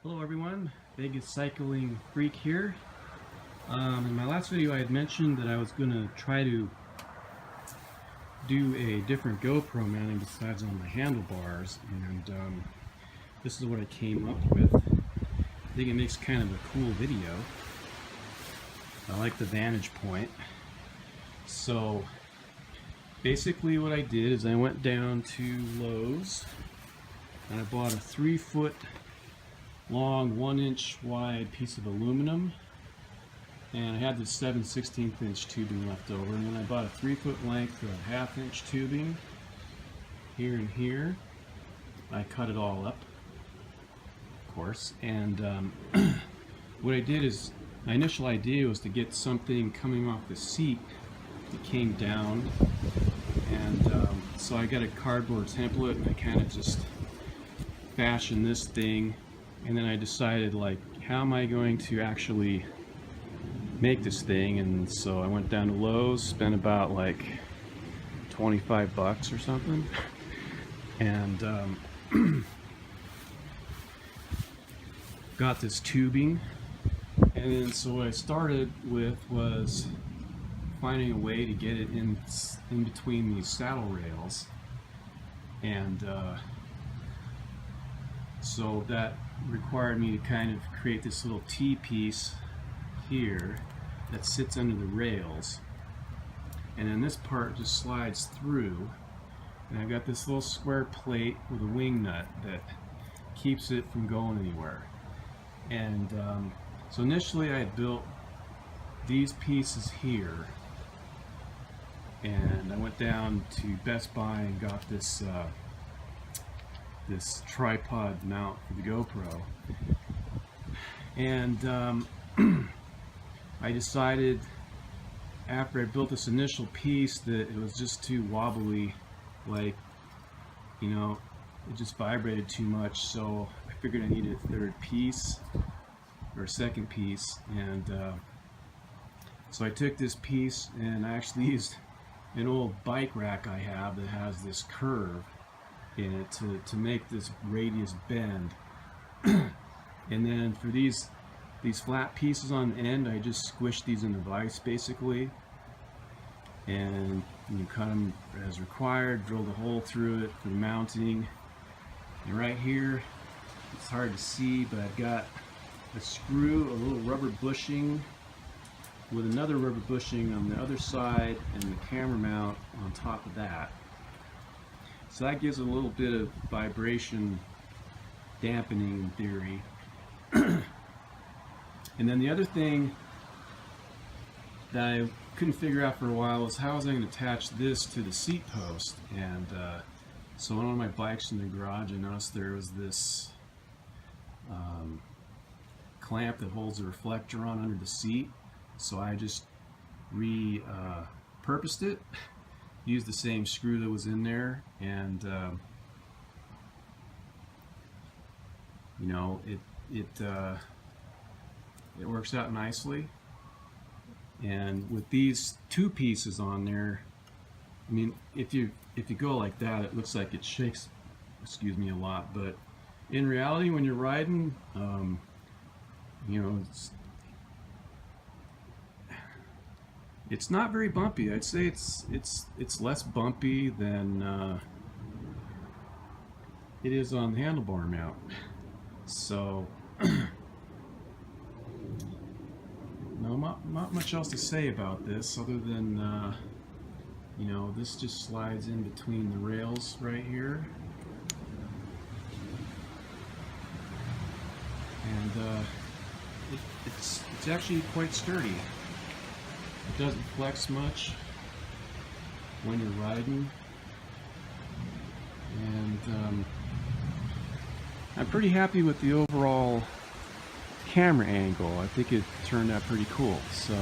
Hello everyone, Vegas Cycling Freak here. In my last video I had mentioned that I was going to try to do a different GoPro mounting besides on my handlebars, and this is what I came up with. I think it makes kind of a cool video. I like the vantage point. So basically what I did is I went down to Lowe's and I bought a 3-foot long 1-inch wide piece of aluminum, and I had this 7/16 inch tubing left over, and then I bought a 3-foot length of 1/2-inch tubing here and here. I cut it all up, of course, and what I did is, my initial idea was to get something coming off the seat that came down, and so I got a cardboard template and I kind of just fashioned this thing. And then I decided, like, how am I going to actually make this thing? And so I went down to Lowe's, spent about like $25 or something, and got this tubing. And then so what I started with was finding a way to get it in between these saddle rails, and so that required me to kind of create this little T-piece here that sits under the rails, and then this part just slides through, and I've got this little square plate with a wing nut that keeps it from going anywhere. And so initially I had built these pieces here, and I went down to Best Buy and got this this tripod mount for the GoPro, and I decided after I built this initial piece that it was just too wobbly, like, you know, it just vibrated too much, so I figured I needed a third piece or a second piece, and so I took this piece and I actually used an old bike rack I have that has this curve in it to make this radius bend. And then for these flat pieces on the end, I just squished these in the vise basically, and you cut them as required, drilled a hole through it for the mounting. And right here, it's hard to see, but I've got a screw, a little rubber bushing with another rubber bushing on the other side, and the camera mount on top of that. So that gives a little bit of vibration dampening in theory. And then the other thing that I couldn't figure out for a while was how was I going to attach this to the seat post. And so on one of my bikes in the garage, I noticed there was this clamp that holds a reflector on under the seat. So I just repurposed it, used the same screw that was in there, and you know, it works out nicely. And with these two pieces on there, I mean, if you go like that, it looks like it shakes, excuse me, a lot, but in reality when you're riding, you know, it's not very bumpy. I'd say it's less bumpy than it is on the handlebar mount. So no, not much else to say about this other than you know, this just slides in between the rails right here, and it's actually quite sturdy. It doesn't flex much when you're riding, and I'm pretty happy with the overall camera angle. I think it turned out pretty cool. So